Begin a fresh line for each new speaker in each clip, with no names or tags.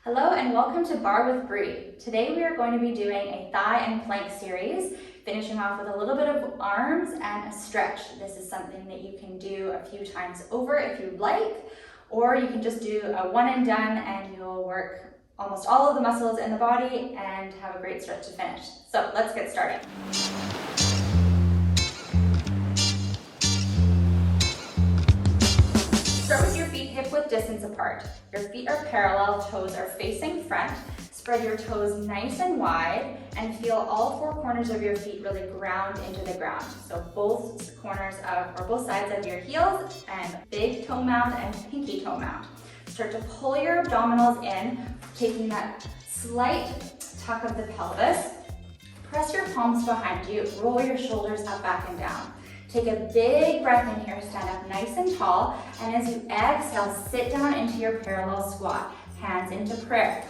Hello and welcome to Barre with Bree. Today we are going to be doing a thigh and plank series, finishing off with a little bit of arms and a stretch. This is something that you can do a few times over if you'd like, or you can just do a one and done and you'll work almost all of the muscles in the body and have a great stretch to finish. So let's get started. Start with your feet hip-width distance apart. Your feet are parallel, toes are facing front. Spread your toes nice and wide and feel all four corners of your feet really ground into the ground. So both corners of, or both sides of your heels and big toe mound and pinky toe mound. Start to pull your abdominals in, taking that slight tuck of the pelvis. Press your palms behind you, roll your shoulders up, back, and down. Take a big breath in here, stand up nice and tall, and as you exhale, sit down into your parallel squat, hands into prayer.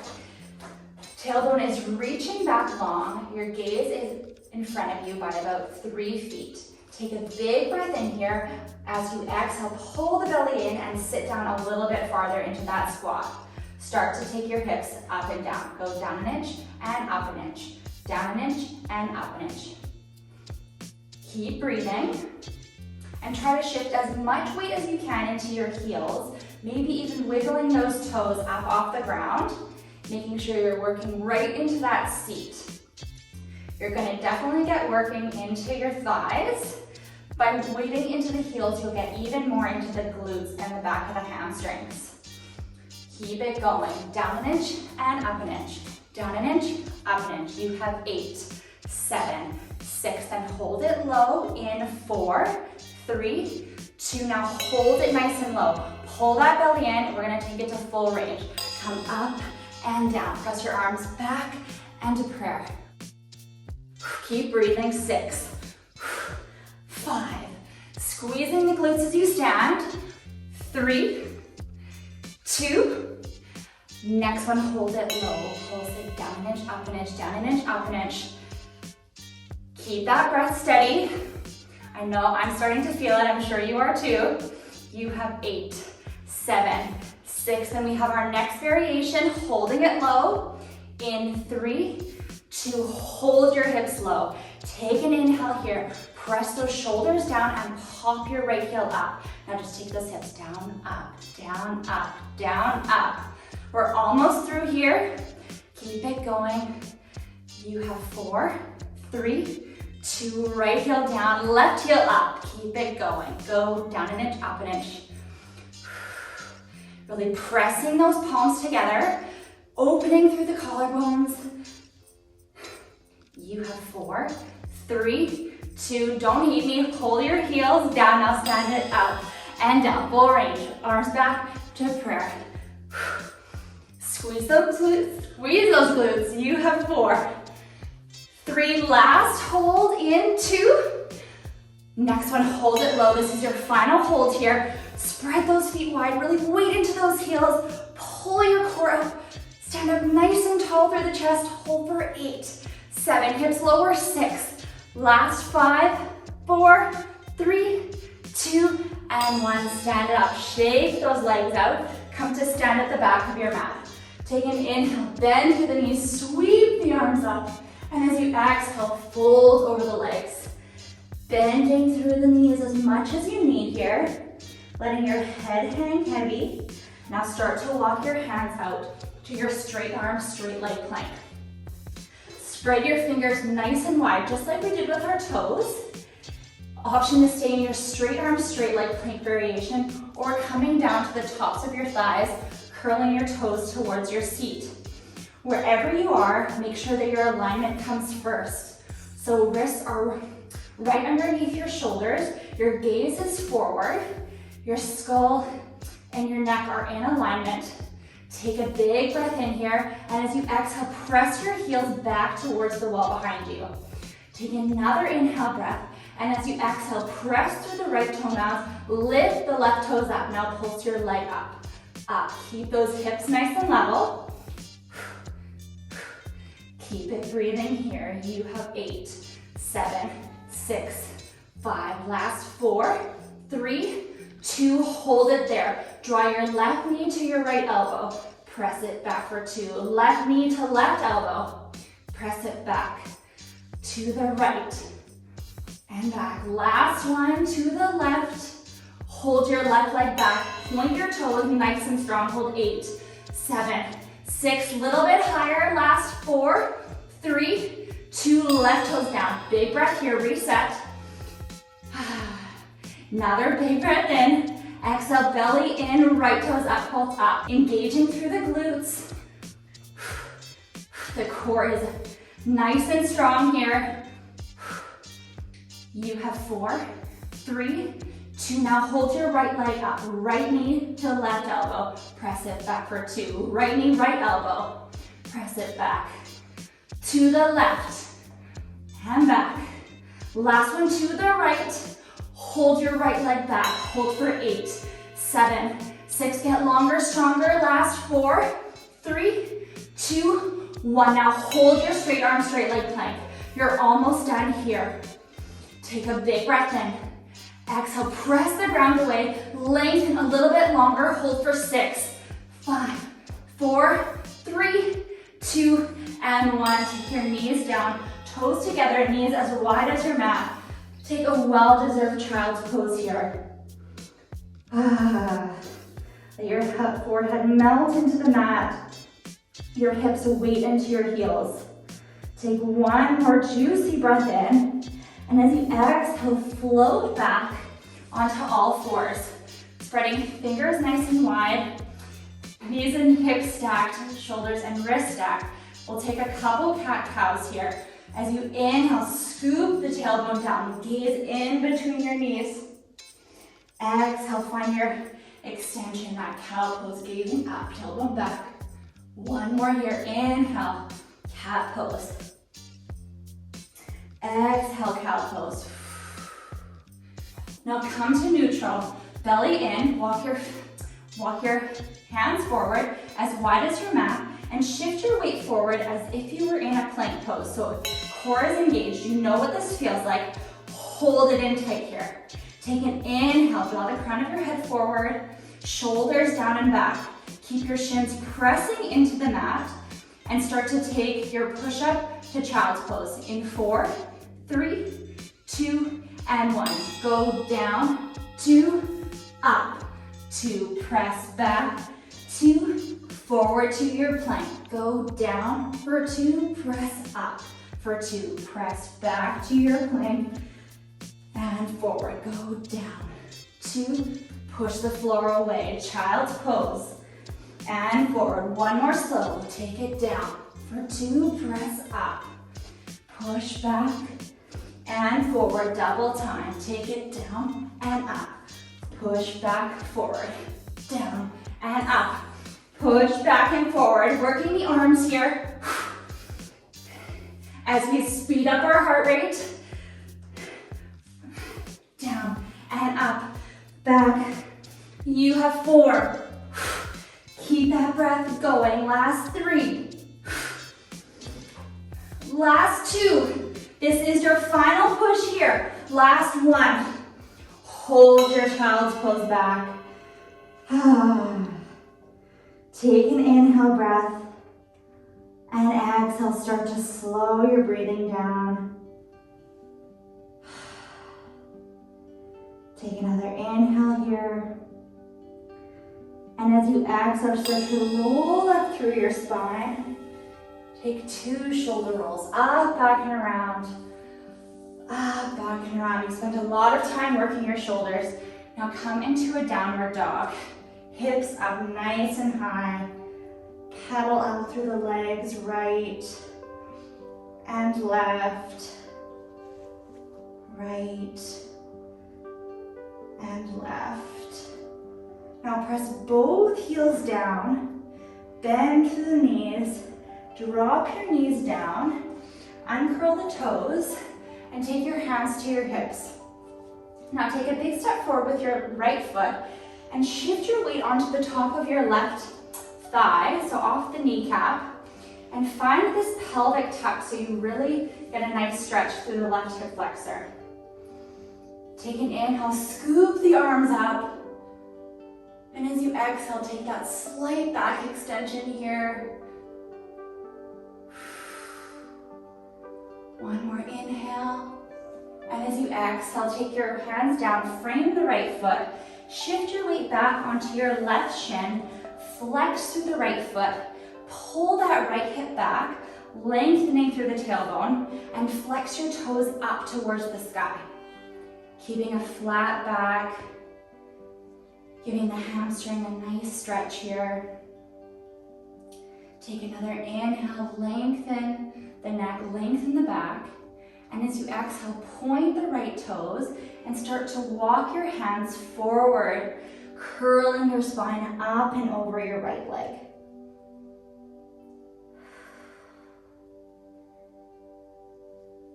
Tailbone is reaching back long, your gaze is in front of you by about 3 feet. Take a big breath in here, as you exhale, pull the belly in and sit down a little bit farther into that squat. Start to take your hips up and down, go down an inch and up an inch, down an inch and up an inch. Keep breathing and try to shift as much weight as you can into your heels, maybe even wiggling those toes up off the ground, making sure you're working right into that seat. You're going to definitely get working into your thighs. By weighting into the heels, you'll get even more into the glutes and the back of the hamstrings. Keep it going. Down an inch and up an inch. Down an inch, up an inch. You have 8, 7, 6, and hold it low in 4, 3, 2. Now hold it nice and low. Pull that belly in. We're gonna take it to full range. Come up and down. Press your arms back and to prayer. Keep breathing. 6, 5. Squeezing the glutes as you stand. 3, 2. Next one, hold it low. Pulse it down an inch, up an inch, down an inch, up an inch. Keep that breath steady. I know I'm starting to feel it. I'm sure you are too. You have 8, 7, 6. Then we have our next variation, holding it low. In 3, 2, hold your hips low. Take an inhale here. Press those shoulders down and pop your right heel up. Now just take those hips down, up, down, up, down, up. We're almost through here. Keep it going. You have 4, 3, 2, right heel down, left heel up. Keep it going. Go down an inch, up an inch. Really pressing those palms together, opening through the collarbones. You have 4, 3, 2, don't hate me. Pull your heels down, now stand it up and down. Full range, arms back to prayer. Squeeze those glutes. You have 4, 3, last hold in 2. Next one, hold it low. This is your final hold here. Spread those feet wide, really weight into those heels. Pull your core up. Stand up nice and tall through the chest. Hold for 8, 7, hips lower, 6. Last 5, 4, 3, 2, and 1. Stand up, shake those legs out. Come to stand at the back of your mat. Take an inhale, bend through the knees, sweep the arms up. And as you exhale, fold over the legs. Bending through the knees as much as you need here. Letting your head hang heavy. Now start to walk your hands out to your straight arm, straight leg plank. Spread your fingers nice and wide, just like we did with our toes. Option to stay in your straight arm, straight leg plank variation, or coming down to the tops of your thighs, curling your toes towards your seat. Wherever you are, make sure that your alignment comes first. So wrists are right underneath your shoulders, your gaze is forward, your skull and your neck are in alignment. Take a big breath in here, and as you exhale, press your heels back towards the wall behind you. Take another inhale breath, and as you exhale, press through the right toenails, lift the left toes up. Now pulse your leg up, up. Keep those hips nice and level. Keep it breathing here. You have 8, 7, 6, 5. Last 4, 3, 2, hold it there. Draw your left knee to your right elbow. Press it back for 2. Left knee to left elbow. Press it back to the right and back. Last one to the left. Hold your left leg back. Point your toes nice and strong. Hold 8, 7, 6. Little bit higher. Last 4, 3, 2. Left toes down. Big breath here. Reset. Another big breath in. Exhale, belly in, right toes up, pulse up. Engaging through the glutes. The core is nice and strong here. You have 4, 3, 2. Now hold your right leg up. Right knee to left elbow. Press it back for 2. Right knee, right elbow. Press it back to the left and back. Last one to the right. Hold your right leg back. Hold for 8, 7, 6. Get longer, stronger. Last 4, 3, 2, 1. Now hold your straight arm, straight leg plank. You're almost done here. Take a big breath in. Exhale, press the ground away. Lengthen a little bit longer. Hold for 6, 5, 4, 3, 2, and 1. Take your knees down, toes together, knees as wide as your mat. Take a well-deserved child's pose here. Let your forehead melt into the mat. Your hips weight into your heels. Take one more juicy breath in. And as you exhale, float back onto all fours. Spreading fingers nice and wide. Knees and hips stacked, shoulders and wrists stacked. We'll take a couple cat-cows here. As you inhale, scoop the tailbone down. Gaze in between your knees. Exhale, find your extension, that cow pose, gazing up, tailbone back. One more here, inhale, cat pose. Exhale, cow pose. Now come to neutral, belly in, walk your hands forward as wide as your mat, and shift your weight forward as if you were in a plank pose. So core is engaged. You know what this feels like. Hold it in tight here. Take an inhale, draw the crown of your head forward, shoulders down and back. Keep your shins pressing into the mat and start to take your push-up to child's pose in 4, 3, 2, and 1. Go down, 2, up, 2, press back, 2, forward to your plank. Go down for 2, press up for 2, press back to your plank, and forward. Go down, 2, push the floor away, child's pose, and forward. One more slow, take it down for 2, press up, push back, and forward, double time. Take it down and up, push back, forward, down and up. Push back and forward, working the arms here. As we speed up our heart rate. Down and up, back. You have 4. Keep that breath going. Last 3. Last 2. This is your final push here. Last 1. Hold your child's pose back. Take an inhale breath and exhale, start to slow your breathing down. Take another inhale here. And as you exhale, start to roll up through your spine. Take 2 shoulder rolls, up, back, and around. Up, back, and around. You spent a lot of time working your shoulders. Now come into a downward dog. Hips up nice and high. Pedal out through the legs, right and left. Right and left. Now press both heels down. Bend through the knees. Drop your knees down. Uncurl the toes and take your hands to your hips. Now take a big step forward with your right foot and shift your weight onto the top of your left thigh, so off the kneecap, and find this pelvic tuck so you really get a nice stretch through the left hip flexor. Take an inhale, scoop the arms up, And as you exhale, take that slight back extension here. One more inhale. And as you exhale, take your hands down, frame the right foot, shift your weight back onto your left shin, flex through the right foot, pull that right hip back, lengthening through the tailbone, and flex your toes up towards the sky. Keeping a flat back, giving the hamstring a nice stretch here. Take another inhale, lengthen the neck, lengthen the back. And as you exhale, point the right toes and start to walk your hands forward, curling your spine up and over your right leg.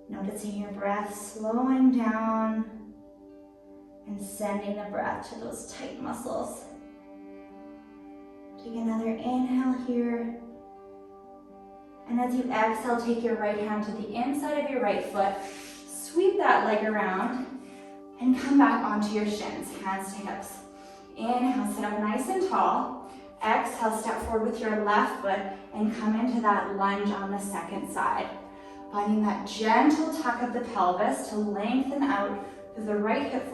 Noticing your breath slowing down and sending the breath to those tight muscles. Take another inhale here. And as you exhale, take your right hand to the inside of your right foot, sweep that leg around, and come back onto your shins, hands to hips. Inhale, sit up nice and tall. Exhale, step forward with your left foot and come into that lunge on the second side. Finding that gentle tuck of the pelvis to lengthen out through the right hip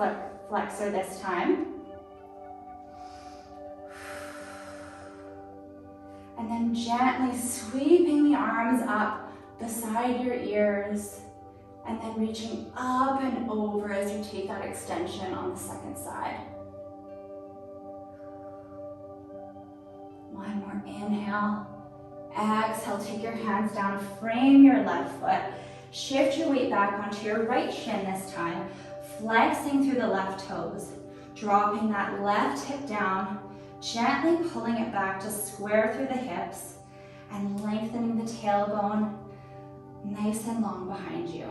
flexor this time. And then gently sweeping the arms up beside your ears and then reaching up and over as you take that extension on the second side. One more inhale. Exhale, take your hands down, frame your left foot, shift your weight back onto your right shin this time, flexing through the left toes, dropping that left hip down, gently pulling it back to square through the hips and lengthening the tailbone nice and long behind you.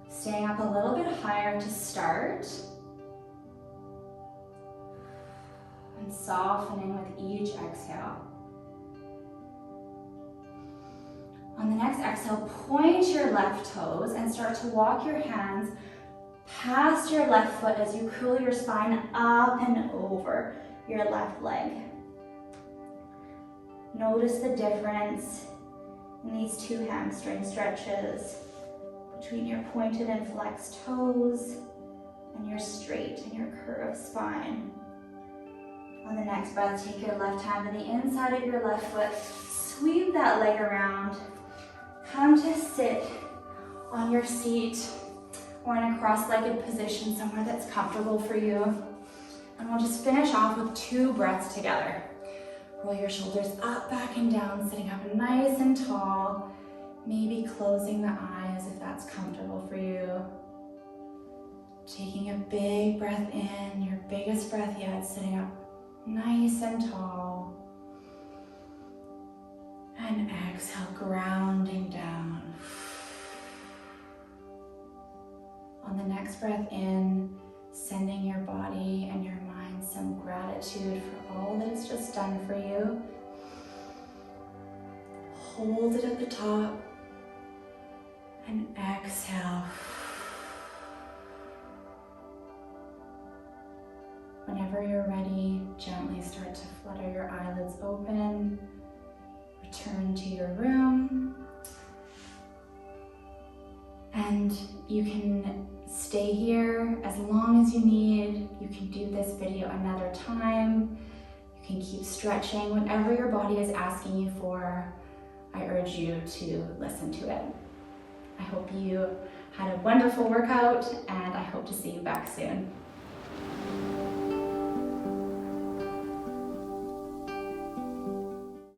Staying up a little bit higher to start and softening with each exhale. On the next exhale, point your left toes and start to walk your hands past your left foot as you curl your spine up and over your left leg. Notice the difference in these two hamstring stretches between your pointed and flexed toes and your straight and your curved spine. On the next breath, take your left hand to the inside of your left foot, sweep that leg around, come to sit on your seat or in a cross-legged position, somewhere that's comfortable for you. And we'll just finish off with 2 breaths together. Roll your shoulders up, back, and down, sitting up nice and tall. Maybe closing the eyes if that's comfortable for you. Taking a big breath in, your biggest breath yet, sitting up nice and tall. And exhale, grounding down. On the next breath in, sending your body and your mind some gratitude for all that it's just done for you. Hold it at the top and exhale. Whenever you're ready, gently start to flutter your eyelids open. Return to your room. And you can stay here as long as you need. You can do this video another time. You can keep stretching. Whatever your body is asking you for, I urge you to listen to it. I hope you had a wonderful workout, and I hope to see you back soon.